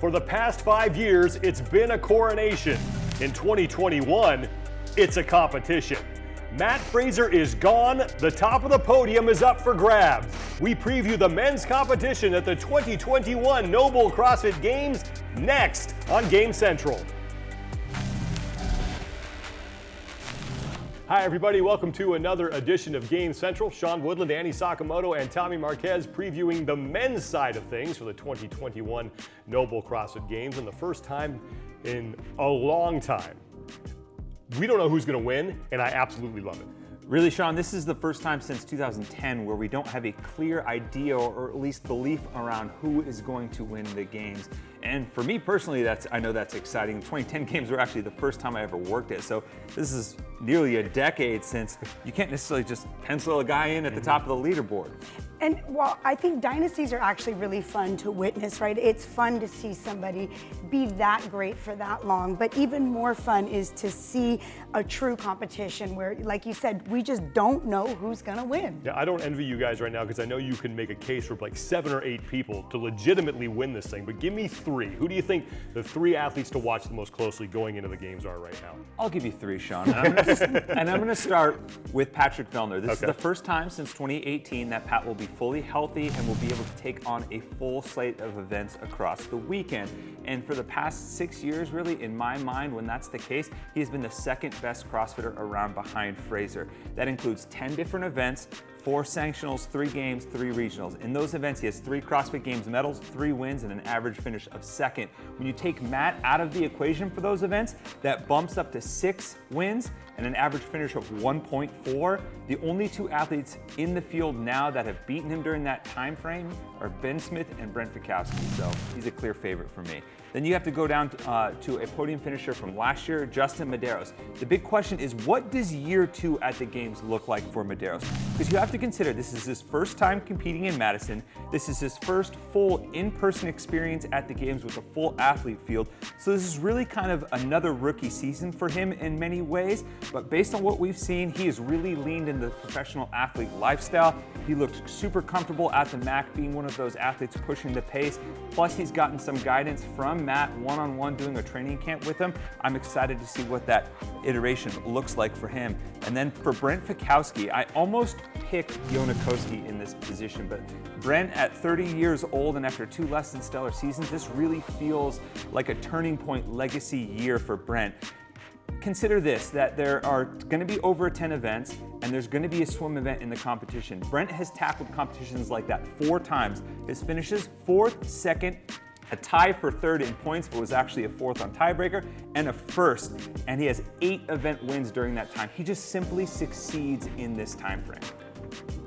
For the past 5 years, it's been a coronation. In 2021, it's a competition. Matt Fraser is gone. The top of the podium is up for grabs. We preview the men's competition at the 2021 NOBULL CrossFit Games next on Game Central. Hi everybody, welcome to another edition of Game Central. Sean Woodland, Annie Sakamoto, and Tommy Marquez previewing the men's side of things for the 2021 NOBULL CrossFit Games, and the first time in a long time. We don't know who's going to win, and I absolutely love it. Really, Sean, this is the first time since 2010 where we don't have a clear idea or at least belief around who is going to win the games. And for me personally, I know that's exciting. 2010 games were actually the first time I ever worked it. So this is nearly a decade since you can't necessarily just pencil a guy in at the top of the leaderboard. And while I think dynasties are actually really fun to witness, right? It's fun to see somebody be that great for that long, but even more fun is to see a true competition where, like you said, we just don't know who's gonna win. Yeah, I don't envy you guys right now because I know you can make a case for like 7 or 8 people to legitimately win this thing, but give me 3. Who do you think the 3 athletes to watch the most closely going into the games are right now? I'll give you 3, Sean. And I'm gonna start with Patrick Vellner. This is the first time since 2018 that Pat will be fully healthy and will be able to take on a full slate of events across the weekend. And for the past 6 years, really, in my mind, when that's the case, he has been the second best CrossFitter around behind Fraser. That includes 10 different events, 4 sanctionals, 3 games, 3 regionals. In those events, he has 3 CrossFit Games medals, 3 wins, and an average finish of 2nd. When you take Matt out of the equation for those events, that bumps up to 6 wins and an average finish of 1.4. The only 2 athletes in the field now that have beaten him during that time frame are Ben Smith and Brent Fikowski, so he's a clear favorite for me. Then you have to go down to a podium finisher from last year, Justin Medeiros. The big question is, what does year 2 at the games look like for Medeiros? Because you have to consider this is his first time competing in Madison. This is his first full in-person experience at the games with a full athlete field. So this is really kind of another rookie season for him in many ways. But based on what we've seen, he has really leaned in the professional athlete lifestyle. He looked super comfortable at the MAC, being one of those athletes pushing the pace. Plus, he's gotten some guidance from Matt one-on-one doing a training camp with him. I'm excited to see what that iteration looks like for him. And then for Brent Fikowski, I almost picked Jonakowski in this position, but Brent at 30 years old and after 2 less than stellar seasons, this really feels like a turning point legacy year for Brent. Consider this, that there are going to be over 10 events and there's going to be a swim event in the competition. Brent has tackled competitions like that 4 times. His finishes 4th, 2nd, a tie for 3rd in points, but was actually a 4th on tiebreaker, and a 1st. And he has 8 event wins during that time. He just simply succeeds in this time frame.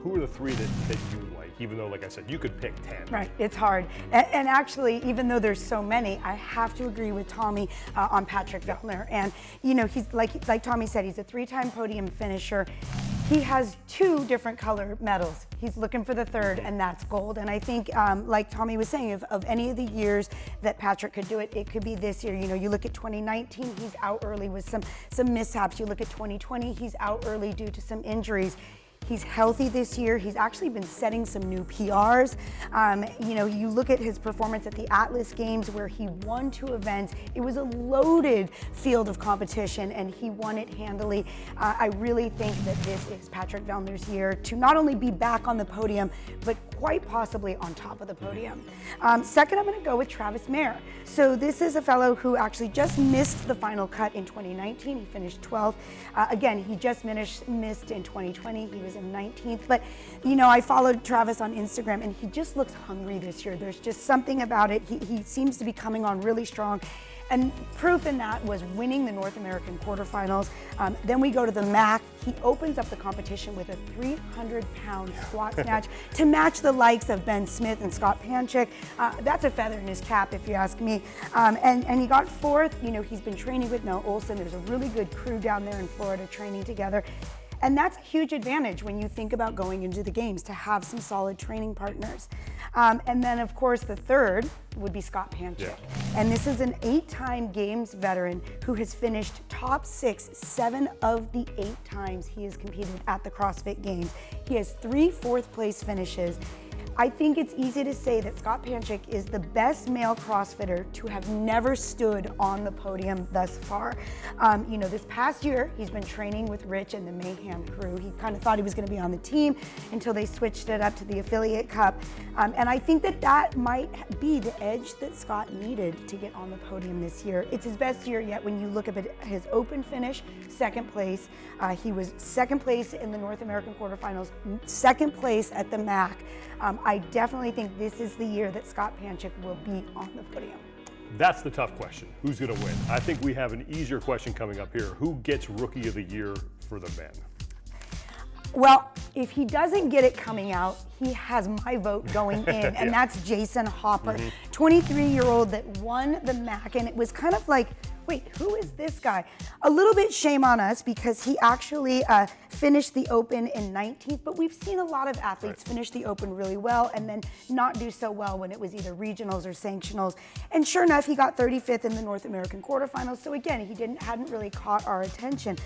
Who are the 3 that you like, even though, like I said, you could pick 10? Right, it's hard. And actually, even though there's so many, I have to agree with Tommy on Patrick Vellner. And, you know, he's like Tommy said, he's a 3-time podium finisher. He has 2 different color medals. He's looking for the 3rd, and that's gold. And I think, like Tommy was saying, of any of the years that Patrick could do it, it could be this year. You know, you look at 2019, he's out early with some mishaps. You look at 2020, he's out early due to some injuries. He's healthy this year. He's actually been setting some new PRs. You know, you look at his performance at the Atlas Games where he won 2 events. It was a loaded field of competition and he won it handily. I really think that this is Patrick Vellner's year to not only be back on the podium, but quite possibly on top of the podium. Second, I'm gonna go with Travis Mayer. So this is a fellow who actually just missed the final cut in 2019. He finished 12th. Again, he just missed in 2020. He was in 19th, but you know, I followed Travis on Instagram and he just looks hungry this year. There's just something about it. He seems to be coming on really strong. And proof in that was winning the North American quarterfinals. Then we go to the MAC. He opens up the competition with a 300-pound squat snatch to match the likes of Ben Smith and Scott Panchik. That's a feather in his cap, if you ask me. And he got 4th. You know, he's been training with Mel Olson. There's a really good crew down there in Florida training together. And that's a huge advantage when you think about going into the games, to have some solid training partners. And then, of course, the 3rd would be Scott Panchik. Yeah. And this is an 8-time Games veteran who has finished top 6, 7 of the 8 times he has competed at the CrossFit Games. He has 3 4th place finishes. I think it's easy to say that Scott Panchik is the best male CrossFitter to have never stood on the podium thus far. You know, this past year, he's been training with Rich and the Mayhem crew. He kind of thought he was going to be on the team until they switched it up to the Affiliate Cup. And I think that that might be the edge that Scott needed to get on the podium this year. It's his best year yet when you look at his open finish, second place. He was second place in the North American quarterfinals, second place at the MAC. I definitely think this is the year that Scott Panchik will be on the podium. That's the tough question. Who's going to win? I think we have an easier question coming up here. Who gets Rookie of the Year for the men? Well, if he doesn't get it coming out, he has my vote going in, and that's Jason Hopper, 23-year-old that won the MAC, and it was kind of like, wait, who is this guy? A little bit shame on us because he actually finished the Open in 19th, but we've seen a lot of athletes finish the Open really well and then not do so well when it was either regionals or sanctionals. And sure enough, he got 35th in the North American quarterfinals, so again, he hadn't really caught our attention.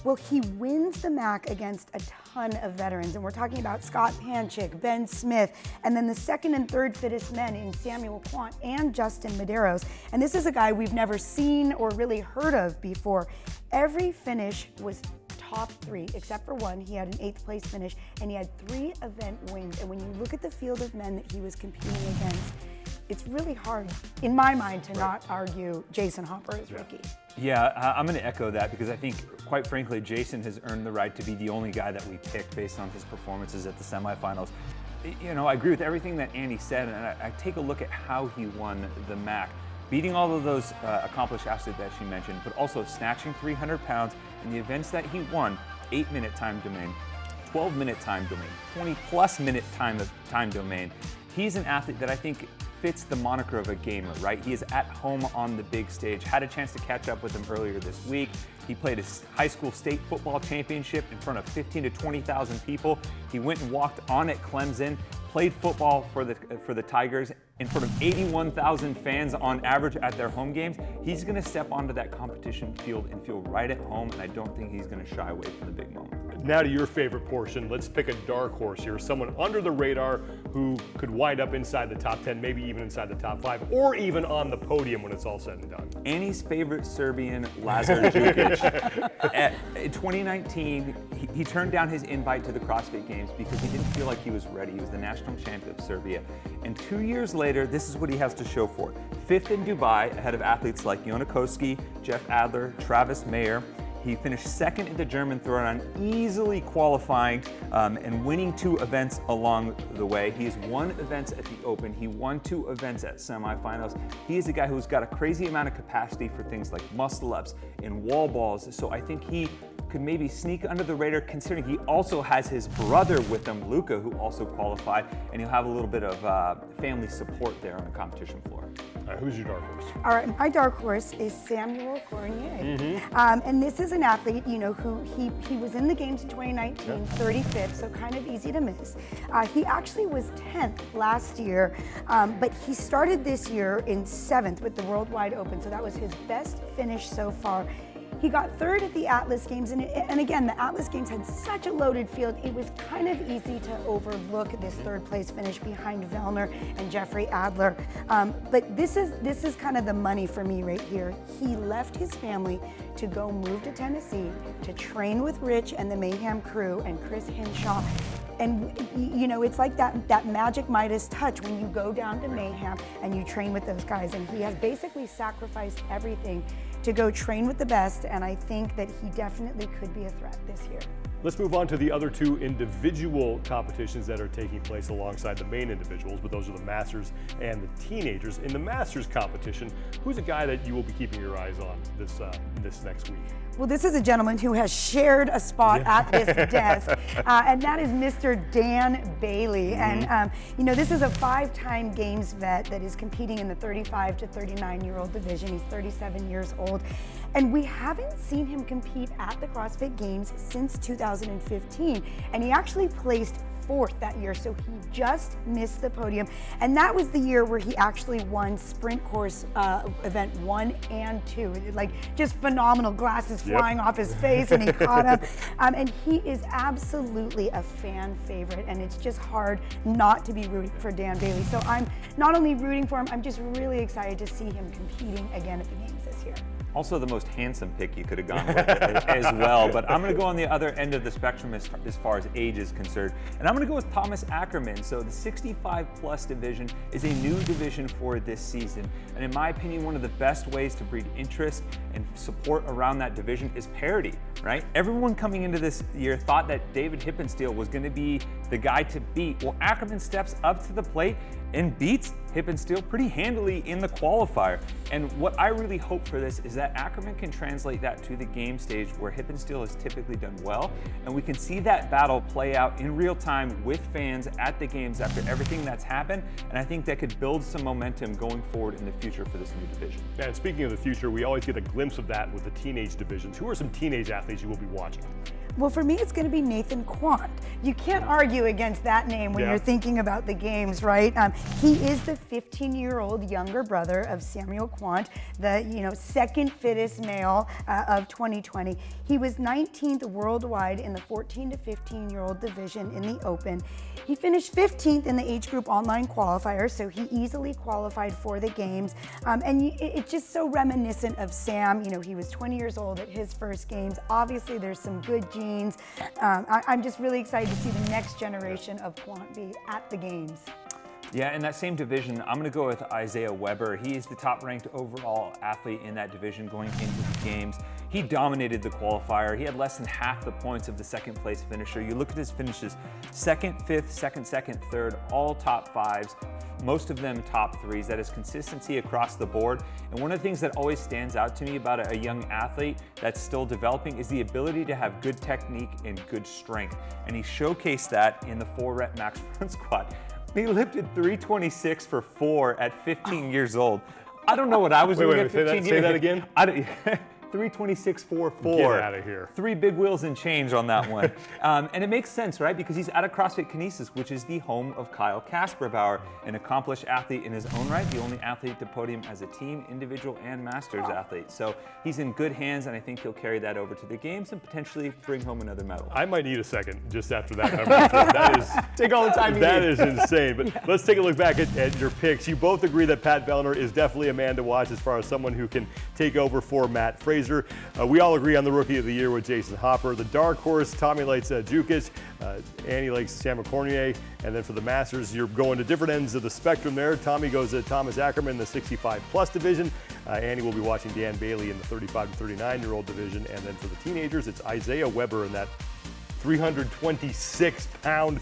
Well, he wins the MAC against a ton of veterans, and we're talking about Scott Panchik, Ben Smith, and then the second and third fittest men in Samuel Quant and Justin Medeiros. And this is a guy we've never seen or really heard of before. Every finish was top three, except for one. He had an 8th place finish, and he had 3 event wins. And when you look at the field of men that he was competing against, it's really hard, in my mind, to not argue Jason Hopper as rookie. Yeah, I'm going to echo that because I think, quite frankly, Jason has earned the right to be the only guy that we picked based on his performances at the semifinals. You know, I agree with everything that Andy said, and I take a look at how he won the MAC, beating all of those accomplished athletes that she mentioned, but also snatching 300 pounds in the events that he won: 8-minute time domain, 12-minute time domain, 20+ minute time domain. He's an athlete that I think fits the moniker of a gamer, right? He is at home on the big stage. Had a chance to catch up with him earlier this week. He played a high school state football championship in front of 15,000 to 20,000 people. He went and walked on at Clemson, played football for the Tigers in front of 81,000 fans on average at their home games. He's going to step onto that competition field and feel right at home, and I don't think he's going to shy away from the big moment. Now to your favorite portion. Let's pick a dark horse here, someone under the radar who could wind up inside the top 10, maybe even inside the top 5, or even on the podium when it's all said and done. Annie's favorite Serbian, Lazar Jukic. In 2019, he turned down his invite to the CrossFit Games because he didn't feel like he was ready. He was the national champion of Serbia. And 2 years later, this is what he has to show for it. 5th in Dubai, ahead of athletes like Yona Koski, Jeff Adler, Travis Mayer. He finished 2nd in the German throwdown, easily qualifying and winning 2 events along the way. He's won events at the Open. He won 2 events at semifinals. He is a guy who's got a crazy amount of capacity for things like muscle ups and wall balls. So I think he could maybe sneak under the radar, considering he also has his brother with him, Luca, who also qualified, and he'll have a little bit of family support there on the competition floor. All right, who's your dark horse? All right, my dark horse is Samuel Cornier. And this is an athlete, you know, who he was in the games in 2019, 35th, so kind of easy to miss. He actually was 10th last year, but he started this year in 7th with the Worldwide Open, so that was his best finish so far. He got 3rd at the Atlas Games, and again, the Atlas Games had such a loaded field, it was kind of easy to overlook this 3rd place finish behind Vellner and Jeffrey Adler. But this is kind of the money for me right here. He left his family to go move to Tennessee to train with Rich and the Mayhem crew and Chris Hinshaw. And you know, it's like that magic Midas touch when you go down to Mayhem and you train with those guys. And he has basically sacrificed everything to go train with the best, and I think that he definitely could be a threat this year. Let's move on to the other 2 individual competitions that are taking place alongside the main individuals, but those are the Masters and the Teenagers. In the Masters competition, who's a guy that you will be keeping your eyes on this next week? Well, this is a gentleman who has shared a spot at this desk, and that is Mr. Dan Bailey. And, you know, this is a 5-time Games vet that is competing in the 35 to 39-year-old division. He's 37 years old. And we haven't seen him compete at the CrossFit Games since 2015. And he actually placed 4th that year, so he just missed the podium. And that was the year where he actually won sprint course event 1 and 2. Like, just phenomenal, glasses flying off his face, and he caught up. And he is absolutely a fan favorite, and it's just hard not to be rooting for Dan Bailey. So I'm not only rooting for him, I'm just really excited to see him competing again at the Games this year. Also the most handsome pick you could have gone with as well. But I'm going to go on the other end of the spectrum as far as age is concerned. And I'm going to go with Thomas Ackerman. So the 65 plus division is a new division for this season. And in my opinion, one of the best ways to breed interest and support around that division is parity, right? Everyone coming into this year thought that David Hippensteel was going to be the guy to beat. Well, Ackerman steps up to the plate and beats Hippensteel pretty handily in the qualifier. And what I really hope for this is that Ackerman can translate that to the game stage where Hippensteel has typically done well, and we can see that battle play out in real time with fans at the Games after everything that's happened, and I think that could build some momentum going forward in the future for this new division. And speaking of the future, we always get a glimpse of that with the teenage divisions. Who are some teenage athletes you will be watching? Well, for me, it's going to be Nathan Quant. You can't argue against that name when you're thinking about the Games, right? He is the 15-year-old younger brother of Samuel Quant, the second fittest male of 2020. He was 19th worldwide in the 14 to 15-year-old division in the Open. He finished 15th in the age group online qualifier, so he easily qualified for the Games. And it's just so reminiscent of Sam. He was 20 years old at his first Games. Obviously, there's some good genes. I'm just really excited to see the next generation of Quant be at the Games. Yeah, in that same division, I'm going to go with Isaiah Weber. He is the top-ranked overall athlete in that division going into the Games. He dominated the qualifier. He had less than half the points of the second-place finisher. You look at his finishes: second, fifth, second, third, all top 5s. Most of them top 3s. That is consistency across the board. And one of the things that always stands out to me about a young athlete that's still developing is the ability to have good technique and good strength. And he showcased that in the 4-rep max front squat. He lifted 326 for 4 at 15 years old. I don't know what I was doing at 15 years. Say that again? 326 for 4. Get out of here. 3 big wheels and change on that one. And it makes sense, right? Because he's out of CrossFit Kinesis, which is the home of Kyle Kasperbauer, an accomplished athlete in his own right, the only athlete to podium as a team, individual, and masters athlete. So he's in good hands, and I think he'll carry that over to the Games and potentially bring home another medal. I might need a second just after that number. That is, take all the time you need. That is insane. But let's take a look back at your picks. You both agree that Pat Vellner is definitely a man to watch as far as someone who can take over for Matt Fraser. We all agree on the Rookie of the Year with Jason Hopper. The dark horse, Tommy likes Jukic, Annie likes Sam Cormier, and then for the Masters, you're going to different ends of the spectrum there. Tommy goes to Thomas Ackerman in the 65-plus division. Annie will be watching Dan Bailey in the 35 to 39-year-old division, and then for the teenagers, it's Isaiah Weber in that 326-pound,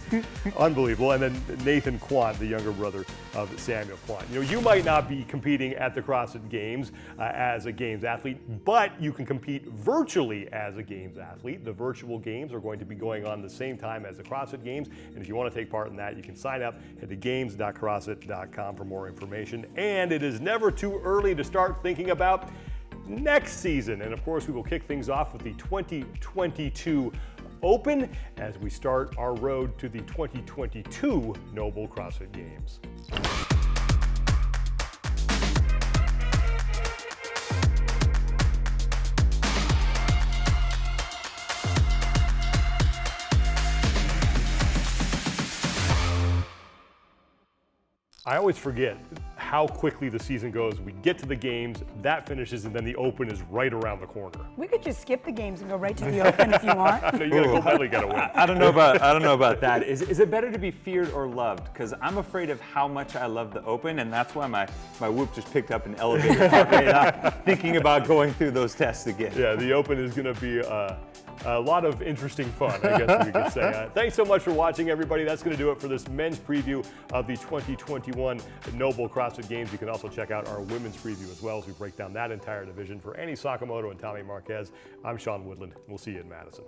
unbelievable. And then Nathan Quant, the younger brother of Samuel Quant. You might not be competing at the CrossFit Games as a Games athlete, but you can compete virtually as a Games athlete. The virtual Games are going to be going on the same time as the CrossFit Games, and if you want to take part in that, you can sign up at thegames.crossfit.com for more information. And it is never too early to start thinking about next season. And of course, we will kick things off with the 2022 Open as we start our road to the 2022 NOBULL CrossFit Games. I always forget how quickly the season goes. We get to the Games, that finishes, and then the Open is right around the corner. We could just skip the Games and go right to the Open if you want. No, you gotta gotta win. I don't know about that. Is it better to be feared or loved? Because I'm afraid of how much I love the Open, and that's why my Whoop just picked up an elevator park right now, thinking about going through those tests again. Yeah, the Open is gonna be a lot of interesting fun, I guess we could say. Thanks so much for watching, everybody. That's going to do it for this men's preview of the 2021 NOBULL CrossFit Games. You can also check out our women's preview as well as we break down that entire division. For Annie Sakamoto and Tommy Marquez, I'm Sean Woodland. We'll see you in Madison.